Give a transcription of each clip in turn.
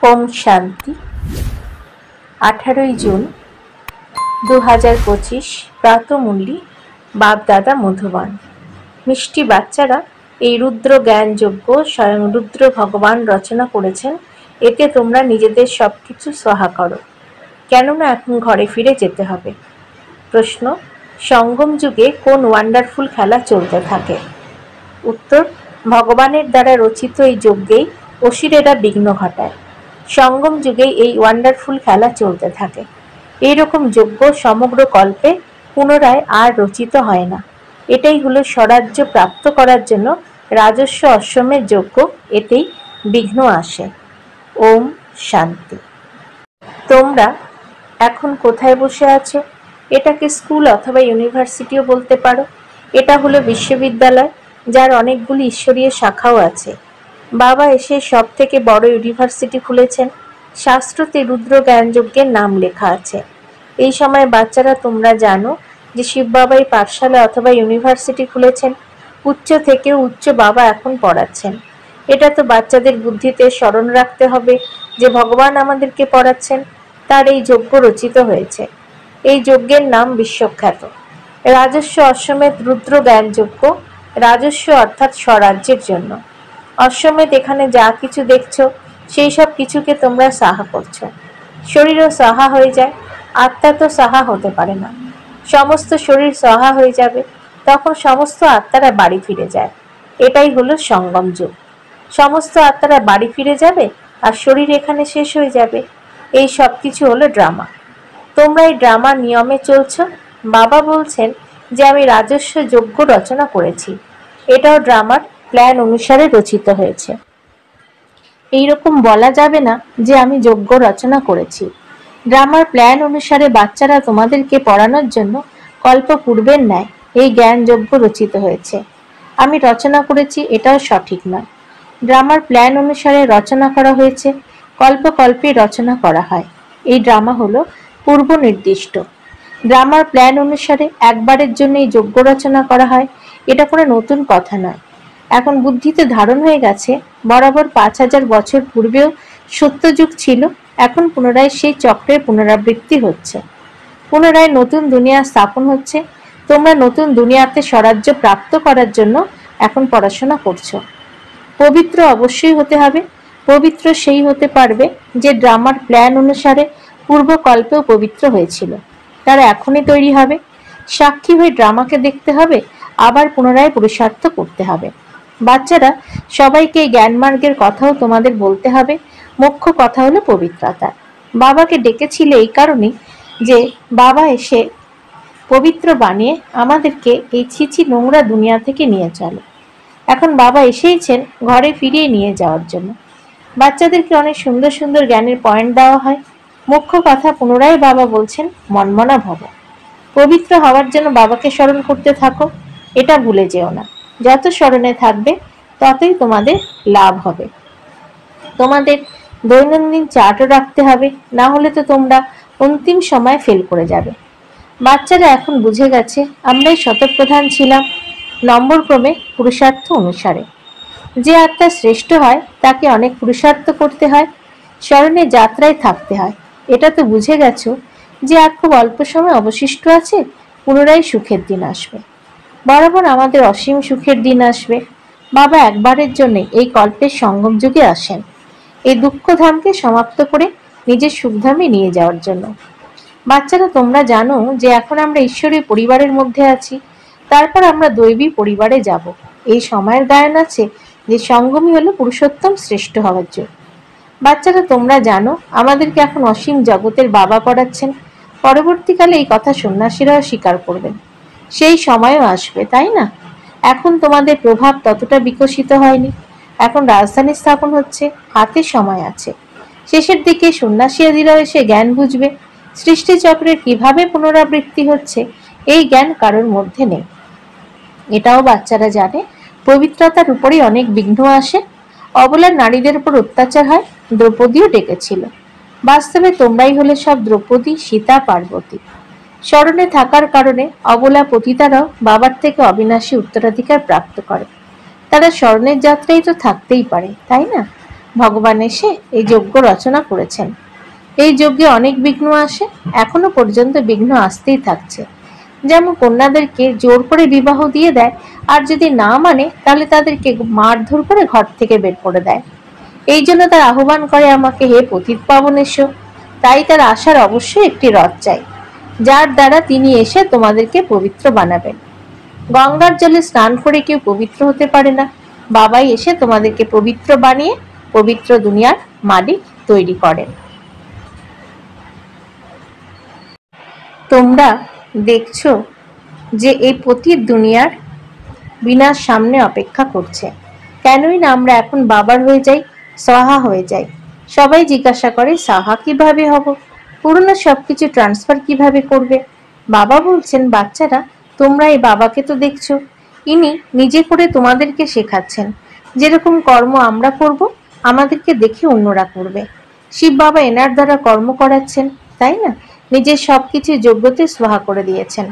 ওম শান্তি। 18ই জুন 2025 প্রাতমূল্যী বাপ-দাদা মধুবন। মিষ্টি বাচ্চারা, এই রুদ্র জ্ঞান যজ্ঞ স্বয়ং রুদ্র ভগবান রচনা করেছেন। এতে তোমরা নিজেদের সবকিছু সহা করো, কেননা এখন ঘরে ফিরে যেতে হবে। প্রশ্ন: সঙ্গম যুগে কোন ওয়ান্ডারফুল খেলা চলতে থাকে? উত্তর: ভগবানের দ্বারা রচিত এই যজ্ঞেই অসুরেরা বিঘ্ন ঘটায়। সঙ্গম যুগে এই ওয়ান্ডারফুল খেলা চলতে থাকে। এইরকম যজ্ঞ সমগ্র কল্পে পুনরায় আর রচিত হয় না। এটাই হলো স্বরাজ্য প্রাপ্ত করার জন্য রাজস্ব অশ্বমের যজ্ঞ। এতেই বিঘ্ন আসে। ওম শান্তি। তোমরা এখন কোথায় বসে আছো? এটাকে স্কুল অথবা ইউনিভার্সিটিও বলতে পারো। এটা হলো বিশ্ববিদ্যালয়, যার অনেকগুলি ঈশ্বরীয় শাখাও আছে। বাবা এসে সব থেকে বড় ইউনিভার্সিটি খুলেছেন। শাস্ত্রতে রুদ্র জ্ঞানযজ্ঞের নাম লেখা আছে। এই সময় বাচ্চারা, তোমরা জানো যে শিব বাবাই পাঠশালা অথবা ইউনিভার্সিটি খুলেছেন। উচ্চ থেকে উচ্চ বাবা এখন পড়াচ্ছেন। এটা তো বাচ্চাদের বুদ্ধিতে স্মরণ রাখতে হবে যে ভগবান আমাদেরকে পড়াচ্ছেন। তার এই যজ্ঞ রচিত হয়েছে। এই যজ্ঞের নাম বিশ্বখ্যাত রাজস্ব অশ্বমেধ রুদ্র জ্ঞান যজ্ঞ। রাজস্ব অর্থাৎ স্বরাজ্যের জন্য। অশ্বমেধ এখানে যা কিছু দেখছো সেই সব কিছুকে তোমরা সাহা করছো। শরীরও সাহা হয়ে যায়, আত্মা তো সাহা হতে পারে না। সমস্ত শরীর সাহা হয়ে যাবে, তখন সমস্ত আত্মারা বাড়ি ফিরে যায়। এটাই হলো সঙ্গম যুগ। সমস্ত আত্মারা বাড়ি ফিরে যাবে আর শরীর এখানে শেষ হয়ে যাবে। এই সব কিছু হলো ড্রামা। তোমরা এই ড্রামার নিয়মে চলছো। বাবা বলছেন যে আমি রাজস্ব যজ্ঞ রচনা করেছি। এটাও ড্রামার প্ল্যান অনুসারে রচিত হয়েছে। এইরকম বলা যাবে না যে আমি যজ্ঞ রচনা করেছি। ড্রামার প্ল্যান অনুসারে বাচ্চারা তোমাদেরকে পড়ানোর জন্য কল্প পূর্বের ন্যায় এই জ্ঞান যজ্ঞ রচিত হয়েছে। আমি রচনা করেছি এটাও সঠিক নয়। ড্রামার প্ল্যান অনুসারে রচনা করা হয়েছে। কল্প কল্পে রচনা করা হয়। এই ড্রামা হলো পূর্ব নির্দিষ্ট। ড্রামার প্ল্যান অনুসারে একবারের জন্য এই যজ্ঞ রচনা করা হয়। এটা কোনো নতুন কথা নয়। এখন বুদ্ধিতে ধারণ হয়ে গেছে বরাবর 5000 বছর পূর্বেও সত্যযুগ ছিল। এখন পুনরায় সেই চক্রের পুনরাবৃত্তি হচ্ছে। পুনরায় নতুন দুনিয়া স্থাপন হচ্ছে। তোমরা নতুন দুনিয়াতে স্বরাজ্য প্রাপ্ত করার জন্য এখন পড়াশোনা করছো। পবিত্র অবশ্যই হতে হবে। পবিত্র সেই হতে পারবে যে ড্রামার প্ল্যান অনুসারে পূর্বকল্পেও পবিত্র হয়েছিল। তারা এখনই তৈরি হবে। সাক্ষী হয়ে ড্রামাকে দেখতে হবে, আবার পুনরায় পুরুষার্থ করতে হবে। বাচ্চারা, সবাইকে এই জ্ঞানমার্গের কথাও তোমাদের বলতে হবে। মুখ্য কথা হলো পবিত্রতা। বাবাকে ডেকেছিলে এই কারণেই যে বাবা এসে পবিত্র বানিয়ে আমাদেরকে এই ছিছি নোংরা দুনিয়া থেকে নিয়ে চলে। এখন বাবা এসেইছেন ঘরে ফিরিয়ে নিয়ে যাওয়ার জন্য। বাচ্চাদেরকে অনেক সুন্দর সুন্দর জ্ঞানের পয়েন্ট দেওয়া হয়। মুখ্য কথা পুনরায় বাবা বলছেন মনমনা ভব। পবিত্র হওয়ার জন্য বাবাকে স্মরণ করতে থাকো। এটা ভুলে যেও না। যত স্মরণে থাকবে ততই তোমাদের লাভ হবে। তোমাদের দৈনন্দিন চার্টও রাখতে হবে, না হলে তো তোমরা অন্তিম সময় ফেল করে যাবে। বাচ্চারা এখন বুঝে গেছে আমরাই শতপ্রধান ছিলাম নম্বর ক্রমে পুরুষার্থ অনুসারে। যে আত্মা শ্রেষ্ঠ হয় তাকে অনেক পুরুষার্থ করতে হয়, স্মরণে যাত্রায় থাকতে হয়। এটা তো বুঝে গেছো যে আর খুব অল্প সময় অবশিষ্ট আছে, পুনরায় সুখের দিন আসবে। বরাবর আমাদের অসীম সুখের দিন আসবে। বাবা একবারের জন্য এই কল্পের সঙ্গম যুগে আসেন, এই দুঃখধামকে সমাপ্ত করে নিজের সুখধামে নিয়ে যাওয়ার জন্য। বাচ্চারা, তোমরা জানো যে এখন আমরা ঈশ্বরী পরিবারের মধ্যে আছি, তারপর আমরা দৈবী পরিবারে যাব। এই সময়ের গায়ন আছে যে সঙ্গমই হলো পুরুষোত্তম শ্রেষ্ঠ হওয়ার যোগ। বাচ্চারা, তোমরা জানো আমাদেরকে এখন অসীম জগতের বাবা পড়াচ্ছেন। পরবর্তীকালে এই কথা সন্ন্যাসীরাও স্বীকার করবেন। সেই সময়ও আসবে, তাই না? এখন তোমাদের প্রভাব ততটা বিকশিত হয়নি। এখন রাজধানী স্থাপন হচ্ছে, হাতে সময় আছে। শেষের দিকে সন্ন্যাসীরাও এসে জ্ঞান বুঝবে। সৃষ্টিচক্রের কিভাবে পুনরাবৃত্তি হচ্ছে এই জ্ঞান কারোর মধ্যে নেই। এটাও বাচ্চারা জানে। পবিত্রতার উপরই অনেক বিঘ্ন আসে। অবলার নারীদের উপর অত্যাচার হয়, দ্রৌপদীও ডেকেছিল। বাস্তবে তোমরাই হলে সব দ্রৌপদী, সীতা, পার্বতী। স্মরণে থাকার কারণে অবলা পতিতারাও বাবার থেকে অবিনাশী উত্তরাধিকার প্রাপ্ত করে। তারা স্মরণের যাত্রায় তো থাকতেই পারে, তাই না? ভগবান এসে এই যজ্ঞ রচনা করেছেন। এই যজ্ঞে অনেক বিঘ্ন আসে, এখনো পর্যন্ত বিঘ্ন আসতেই থাকছে। যেমন কন্যাদেরকে জোর করে বিবাহ দিয়ে দেয়, আর যদি না মানে তাহলে তাদেরকে মারধর করে ঘর থেকে বের করে দেয়। এই জন্য তার আহ্বান করে আমাকে, হে পতিত পাবন এসো। তাই তার আসার অবশ্যই একটি রথ চাই, যার দ্বারা তিনি এসে তোমাদেরকে পবিত্র বানাবেন। গঙ্গার জলে স্নান করে কেউ পবিত্র হতে পারে না, বাবাই এসে তোমাদেরকে পবিত্র বানিয়ে পবিত্র দুনিয়ার মালিক তৈরি করেন। তোমরা দেখছো যে এই পতিত দুনিয়ার বিনাশ সামনে অপেক্ষা করছে। কেনই না আমরা এখন বাবার হয়ে যাই, সাহা হয়ে যাই। সবাই জিজ্ঞাসা করে, সাহা কিভাবে হব, পুরনো সবকিছু ট্রান্সফার কিভাবে করবে? বাবা বলছেন, বাচ্চারা তোমরা এই বাবাকে তো দেখছো, ইনি নিজে করে তোমাদেরকে শেখাচ্ছেন। যেরকম কর্ম আমরা করব, আমাদেরকে দেখে অন্যরা করবে। শিব বাবা এনার দ্বারা কর্ম করাচ্ছেন, তাই না? নিজের সবকিছু যোগ্যতে স্বাহা করে দিয়েছেন।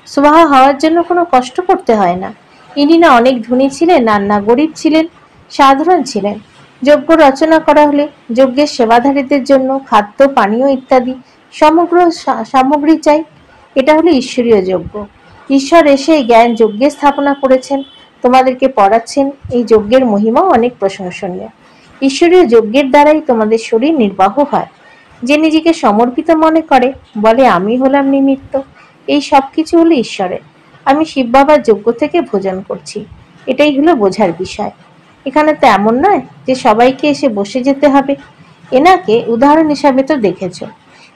স্বাহা হওয়ার জন্য কোনো কষ্ট করতে হয় না। ইনি না অনেক ধনী ছিলেন, আর না গরিব ছিলেন, সাধারণ ছিলেন। যজ্ঞ রচনা করা হলে যজ্ঞের সেবাধারীদের জন্য খাদ্য, পানীয় ইত্যাদি সমগ্র সামগ্রী চাই। এটা হলো ঈশ্বরীয় যজ্ঞ। ঈশ্বর এসে এই জ্ঞান যজ্ঞে স্থাপনা করেছেন, তোমাদেরকে পড়াচ্ছেন। এই যজ্ঞের মহিমাও অনেক প্রশংসনীয়। ঈশ্বরীয় যজ্ঞের দ্বারাই তোমাদের শরীর নির্বাহ হয়। যে নিজেকে সমর্পিত মনে করে, বলে আমি হলাম নিমিত্ত। এই সব কিছু হলো ঈশ্বরের। আমি শিব বাবার যজ্ঞ থেকে ভোজন করছি, এটাই হলো বোঝার বিষয়। এখানে তো এমন নয় যে সবাইকে এসে বসে যেতে হবে। এনাকে উদাহরণ হিসাবে তো দেখেছ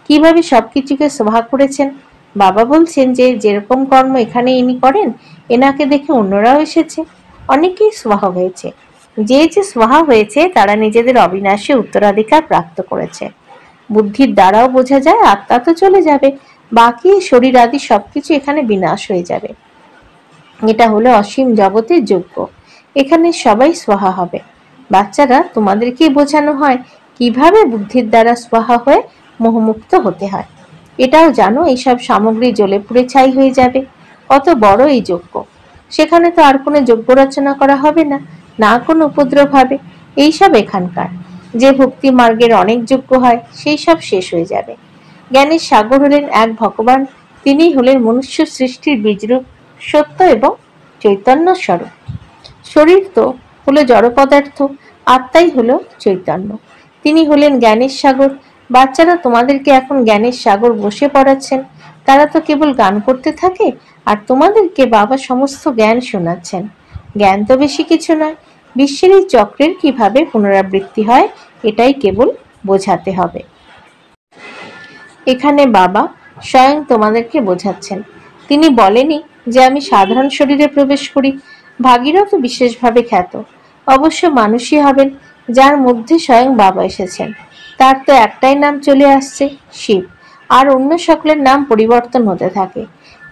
কিভাবে সবকিছুকে সভা করেছেন। বাবা বলছেন যে যেরকম কর্ম এখানে ইনি করেন, এনাকে দেখে অন্যরাও এসেছে, অনেকেই স্বাহা হয়েছে। যে যে স্বাহা হয়েছে তারা নিজেদের অবিনাশী উত্তরাধিকার প্রাপ্ত করেছে। বুদ্ধির দ্বারাও বোঝা যায় আত্মা তো চলে যাবে, বাকি শরীর আদি সবকিছু এখানে বিনাশ হয়ে যাবে। এটা হলো অসীম জগতের যজ্ঞ, এখানে সবাই স্বাহা হবে। বাচ্চারা তোমাদেরকে বোঝানো হয় কিভাবে বুদ্ধির দ্বারা স্বাহা হয়ে মোহমুক্ত হতে হয়। এটাও জানো এইসব সামগ্রী জ্বলে পুড়ে ছাই হয়ে যাবে। কত বড় এই যজ্ঞ, সেখানে তো আর কোনো যজ্ঞ রচনা করা হবে না, না কোনো উপদ্রব হবে। এইসব এখানকার যে ভক্তি মার্গের অনেক যজ্ঞ হয়, সেই সব শেষ হয়ে যাবে। জ্ঞানের সাগর হলেন এক ভগবান, তিনিই হলেন মনুষ্য সৃষ্টির বীজরূপ, সত্য এবং চৈতন্য স্বরূপ। শরীর তো হলো জড় পদার্থ, আত্মাই হলো চৈতন্য। তিনি হলেন জ্ঞানের সাগর। বাচ্চারা তোমাদেরকে এখন জ্ঞানের সাগর বসে পড়াচ্ছেন। তারা তো কেবল গান করতে থাকে, আর তোমাদেরকে বাবা সমস্ত জ্ঞান শোনাচ্ছেন। জ্ঞান তো বেশি কিছু নয়, বিশ্বের এই চক্রের কিভাবে পুনরাবৃত্তি হয়, এটাই কেবল বোঝাতে হবে। এখানে বাবা স্বয়ং তোমাদেরকে বোঝাচ্ছেন। তিনি বলেনি যে আমি সাধারণ শরীরে প্রবেশ করি। ভাগীরথ বিশেষভাবে খ্যাত অবশ্য মানুষই হবেন, যার মধ্যে স্বয়ং বাবা এসেছেন। তার তো একটাই নাম চলে আসছে, শিব, আর অন্য সকলের নাম পরিবর্তন হতে থাকে।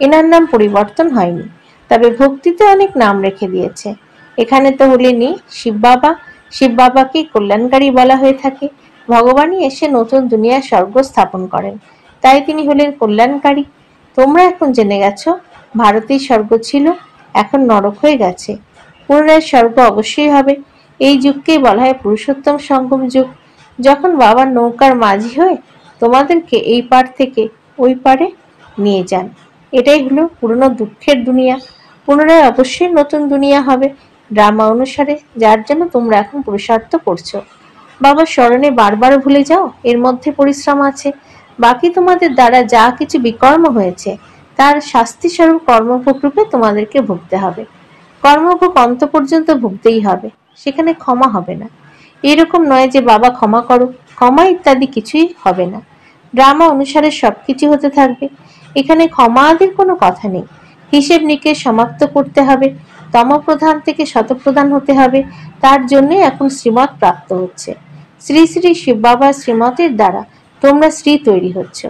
এনার নাম পরিবর্তন হয়নি, তবে ভক্তিতে অনেক নাম রেখে দিয়েছে। এখানে তো হলেনই শিব বাবা। শিব বাবাকে কল্যাণকারী বলা হয়ে থাকে। ভগবানই এসে নতুন দুনিয়ার স্বর্গ স্থাপন করেন, তাই তিনি হলেন কল্যাণকারী। তোমরা এখন জেনে গেছো ভারতের স্বর্গ ছিল, এখন নরক হয়ে গেছে। পুনরায় স্বর্গ অবশ্যই হবে। এই যুগকেই বলা হয় পুরুষোত্তম সঙ্গম যুগ, যখন বাবার নৌকার মাঝি হয়ে তোমাদেরকে এই পার থেকে ওই পারে নিয়ে যান। এটাই হলো পুরনো দুঃখের দুনিয়া। পুনরায় অবশ্যই নতুন দুনিয়া হবে ড্রামা অনুসারে, যার জন্য তোমরা এখন পুরুষার্থ করছো। বাবার স্মরণে বারবার ভুলে যাও, এর মধ্যে পরিশ্রম আছে। বাকি তোমাদের দ্বারা যা কিছু বিকর্ম হয়েছে, তার শাস্তি স্বরূপ কর্মভোগ রূপে তোমাদেরকে ভুগতে হবে। কর্মভোগ অন্ত পর্যন্ত ভুগতেই হবে, সেখানে ক্ষমা হবে না। এরকম নয় যে বাবা ক্ষমা করো, ক্ষমা ইত্যাদি কিছুই হবে না। ড্রামা অনুসারে সবকিছু হতে থাকবে, এখানে ক্ষমা আদির কোনো কথা নেই। হিসেব নিকেশ সমাপ্ত করতে হবে, তমপ্রধান থেকে শতপ্রধান হতে হবে। তার জন্যই এখন শ্রীমত প্রাপ্ত হচ্ছে। শ্রী শ্রী শিব বাবার শ্রীমতের দ্বারা তোমরা শ্রী তৈরি হচ্ছ।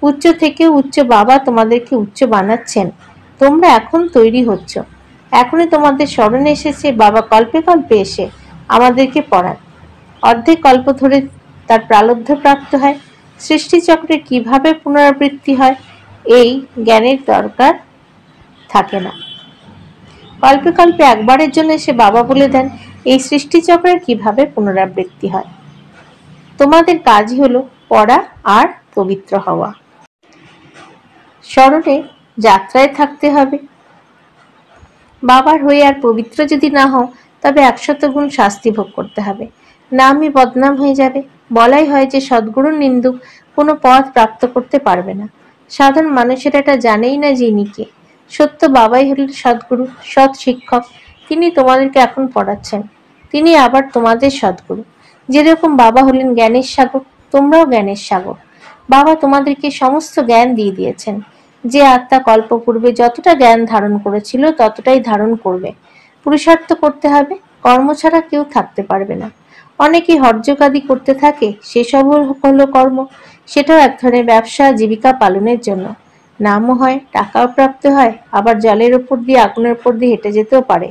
উচ্চ থেকে উচ্চ বাবা তোমাদেরকে উচ্চ বানাচ্ছেন, তোমরা এখন তৈরি হচ্ছ। এখনই তোমাদের স্মরণে এসেছে বাবা কল্পে কল্পে এসে আমাদেরকে পড়ান। অর্ধেক কল্প ধরে তার প্রালব্ধ প্রাপ্ত হয়। সৃষ্টিচক্রের কিভাবে পুনরাবৃত্তি হয় এই জ্ঞানের দরকার থাকে না। কল্পে কল্পে একবারের জন্য এসে বাবা বলে দেন এই সৃষ্টিচক্রের কিভাবে পুনরাবৃত্তি হয়। তোমাদের কাজই হলো পড়া আর পবিত্র হওয়া। স্মরণে যাত্রায় থাকতে হবে। বাবার হয়ে আর পবিত্র যদি না হও তবে 100 গুণ শাস্তি ভোগ করতে হবে, নামই বদনাম হয়ে যাবে। বলাই হয় যে সদ্গুরুর নিন্দুক কোনো পথ প্রাপ্ত করতে পারবে না। সাধারণ মানুষের এটা জানেই না যে ইনি কে। সত্য বাবাই হলেন সদ্গুরু, সৎ শিক্ষক। তিনি তোমাদেরকে এখন পড়াচ্ছেন, তিনি আবার তোমাদের সদ্গুরু। যেরকম বাবা হলেন জ্ঞানের সাগর, তোমরাও জ্ঞানের সাগর। বাবা তোমাদেরকে সমস্ত জ্ঞান দিয়ে দিয়েছেন। যে আত্মা কল্পপূর্বে যতটা জ্ঞান ধারণ করেছিল ততটাই ধারণ করবে। পুরুষার্থ করতে হবে, কর্ম ছাড়া কেউ থাকতে পারবে না। অনেকেই হঠযোগাদি করতে থাকে, সেসব হলো কর্ম। সেটাও এক ধরনের ব্যবসা, জীবিকা পালনের জন্য। নামও হয়, টাকাও প্রাপ্ত হয়, আবার জলের ওপর দিয়ে আগুনের ওপর দিয়ে হেঁটে যেতেও পারে।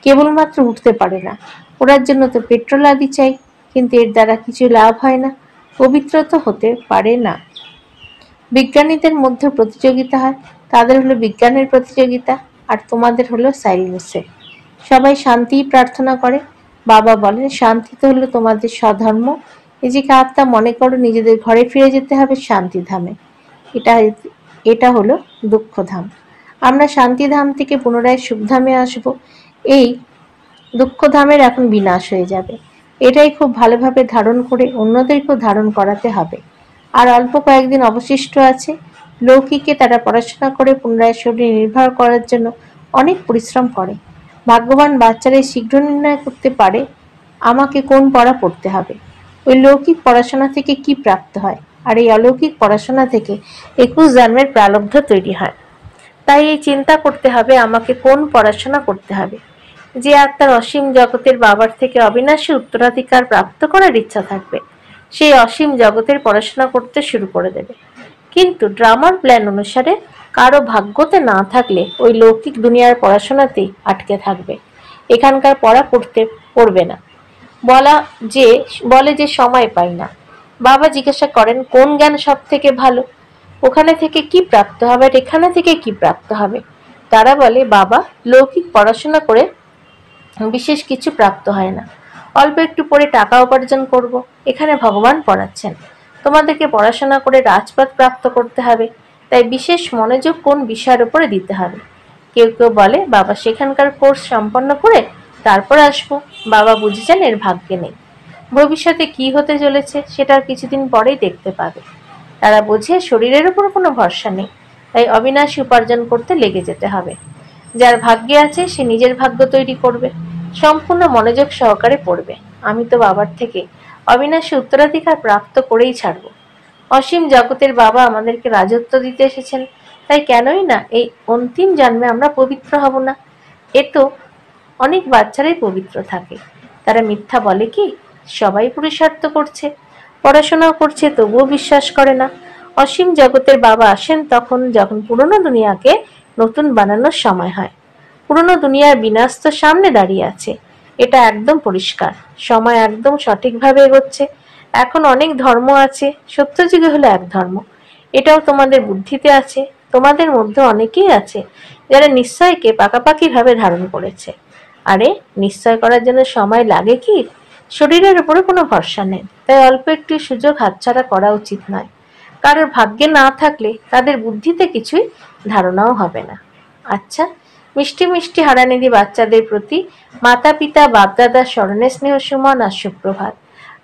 কেবলমাত্র উঠতে পারে না, ওড়ার জন্য তো পেট্রোল আদি চাই, কিন্তু এর দ্বারা কিছু লাভ হয় না, পবিত্র তো হতে পারে না। বিজ্ঞানীদের মধ্যে প্রতিযোগিতা হয়, তাদের হলো বিজ্ঞানের প্রতিযোগিতা, আর তোমাদের হলো সাইলেন্সের। সবাই শান্তিই প্রার্থনা করে। বাবা বলেন শান্তি তো হলো তোমাদের স্বধর্ম। নিজেকে আত্মা মনে করো, নিজেদের ঘরে ফিরে যেতে হবে শান্তিধামে। এটা এটা হলো দুঃখধাম। আমরা শান্তিধাম থেকে পুনরায় সুখধামে আসব। এই দুঃখধামের এখন বিনাশ হয়ে যাবে। এটাই খুব ভালোভাবে ধারণ করে অন্যদেরকেও ধারণ করাতে হবে। আর অল্প কয়েকদিন অবশিষ্ট আছে। লৌকিকে তারা পড়াশোনা করে পুনরায় শরীর নির্ভর করার জন্য অনেক পরিশ্রম করে। ভাগ্যবান বাচ্চারাই শীঘ্র নির্ণয় করতে পারে আমাকে কোন পড়া পড়তে হবে, ওই লৌকিক পড়াশোনা থেকে কি প্রাপ্ত হয়। আর এই অলৌকিক পড়াশোনা থেকে 21 জন্মের প্রারব্ধ তৈরি হয়। তাই এই চিন্তা করতে হবে আমাকে কোন পড়াশোনা করতে হবে। যে আত্মার অসীম জগতের বাবার থেকে অবিনাশী উত্তরাধিকার প্রাপ্ত করার ইচ্ছা থাকবে, সেই অসীম জগতের পড়াশোনা করতে শুরু করে দেবে। কিন্তু ড্রামার প্ল্যান অনুসারে কারো ভাগ্যতে না থাকলে ওই লৌকিক দুনিয়ার পড়াশোনাতেই আটকে থাকবে, এখানকার পড়া পড়বে না। বলে যে সময় পাই না। বাবা জিজ্ঞাসা করেন কোন জ্ঞান সব থেকে ভালো, ওখানে থেকে কি প্রাপ্ত হবে আর এখানে থেকে কি প্রাপ্ত হবে। তারা বলে বাবা, লৌকিক পড়াশোনা করে বিশেষ কিছু প্রাপ্ত হয় না, অল্প একটু পড়ে টাকা উপার্জন করব। এখানে ভগবান পড়াচ্ছেন, তোমাদেরকে পড়াশোনা করে রাজপথ প্রাপ্ত করতে হবে, তাই বিশেষ মনোযোগ কোন বিষয়ের উপরে দিতে হবে। কেউ কেউ বলে বাবা সেখানকার কোর্স সম্পন্ন করে তারপর আসবো। বাবা বুঝেছেন এর ভাগ্যে নেই, ভবিষ্যতে কি হতে চলেছে সেটা কিছুদিন পরেই দেখতে পাবে। তারা বোঝে শরীরের উপর কোনো ভরসা নেই, তাই অবিনাশী উপার্জন করতে লেগে যেতে হবে। যার ভাগ্যে আছে সে নিজের ভাগ্য তৈরি করবে, সম্পূর্ণ মনোযোগ সহকারে পড়বে। আমি তো বাবার থেকে অবিনাশী উত্তরাধিকার প্রাপ্ত করেই ছাড়ব। অসীম জগতের বাবা আমাদেরকে রাজত্ব দিতে এসেছেন, তাই কেনই না এই অন্তিম জন্মে আমরা পবিত্র হব না। এ তো অনেক বাচ্চারাই পবিত্র থাকে, তারা মিথ্যা বলে কি? সবাই পুরুষার্থ করছে, পড়াশোনাও করছে, তবুও বিশ্বাস করে না। অসীম জগতের বাবা আসেন তখন যখন পুরনো দুনিয়াকে নতুন বানানোর সময় হয়। পুরনো দুনিয়ার বিনাশ তো সামনে দাঁড়িয়ে আছে, এটা একদম পরিষ্কার। সময় একদম সঠিকভাবে এগোচ্ছে। এখন অনেক ধর্ম আছে, সত্যযুগে হলো এক ধর্ম। এটাও তোমাদের বুদ্ধিতে আছে। তোমাদের মধ্যে অনেকেই আছে যারা নিশ্চয়কে পাকাপাকিভাবে ধারণ করেছে। আরে নিশ্চয় করার জন্য সময় লাগে কি? শরীরের উপরে কোনো ভরসা নেই, তাই অল্প একটু সুযোগ হাতছাড়া করা উচিত নয়। কারোর ভাগ্যে না থাকলে তাদের বুদ্ধিতে কিছুই ধারণাও হবে না। আচ্ছা, মিষ্টি মিষ্টি হারানিধি বাচ্চাদের প্রতি মাতা পিতা বাপদাদার স্মরণে স্নেহ সুমন আর সুপ্রভাত।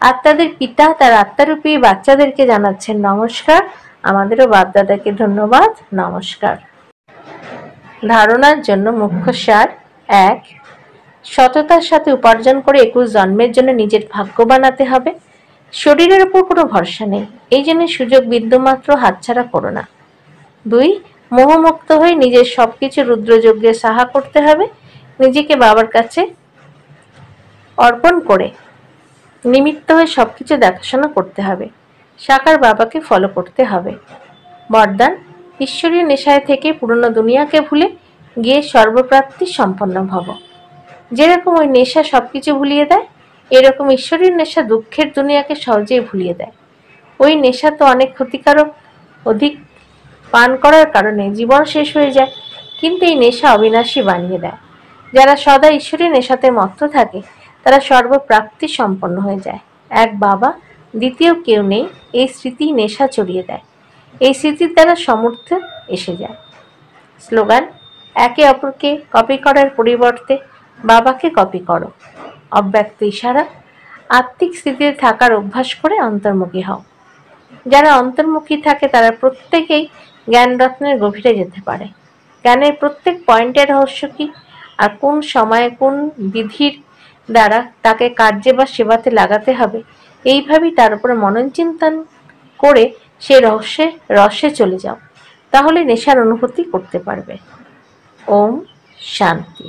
আত্মাদের পিতা তার আত্মারূপী বাচ্চাদেরকে জানাচ্ছেন নমস্কার। আমাদেরও বাপদাদাকে ধন্যবাদ, নমস্কার। ধারণার জন্য মুখ্য সার: 1. সততার সাথে উপার্জন করে 21 জন্মের জন্য নিজের ভাগ্য বানাতে হবে। শরীরের উপর কোনো ভরসা নেই, এই জন্য সুযোগ বিন্দুমাত্র হাতছাড়া করো না। 2. মোহমুক্ত হয়ে নিজের সবকিছু রুদ্রযজ্ঞে সাহা করতে হবে। নিজেকে বাবার কাছে অর্পণ করে নিমিত্ত হয়ে সবকিছু দেখাশোনা করতে হবে। সাকার বাবাকে ফলো করতে হবে। বরদান: ঈশ্বরীয় নেশায় থেকে পুরনো দুনিয়াকে ভুলে গিয়ে সর্বপ্রাপ্তি সম্পন্ন ভব। যেরকম ওই নেশা সবকিছু ভুলিয়ে দেয়, এরকম ঈশ্বরীয় নেশা দুঃখের দুনিয়াকে সহজেই ভুলিয়ে দেয়। ওই নেশা তো অনেক ক্ষতিকারক, অধিক পান করার কারণে জীবন শেষ হয়ে যায়, কিন্তু এই নেশা অবিনাশী বানিয়ে দেয়। যারা সদা ঈশ্বরী নেশাতে মত্ত থাকে তারা সর্বপ্রাপ্তি সম্পন্ন হয়ে যায়। এক বাবা, দ্বিতীয় কেউ নেই, এই স্মৃতি নেশা চড়িয়ে দেয়। এই স্মৃতির দ্বারা সমর্থ এসে যায়। স্লোগান: একে অপরকে কপি করার পরিবর্তে বাবাকে কপি করো। অব্যক্ত ইশারা: আত্মিক স্থিতিতে থাকার অভ্যাস করে অন্তর্মুখী হও। যারা অন্তর্মুখী থাকে তারা প্রত্যেকেই জ্ঞানরত্নের গভীরে যেতে পারে। জ্ঞানের প্রত্যেক পয়েন্টের রহস্য কি, আর কোন সময়ে কোন বিধির দ্বারা তাকে কার্যে বা সেবাতে লাগাতে হবে, এইভাবেই তার উপরে মনন চিন্তন করে সে রসে চলে যাও, তাহলে নেশার অনুভূতি করতে পারবে। ওম শান্তি।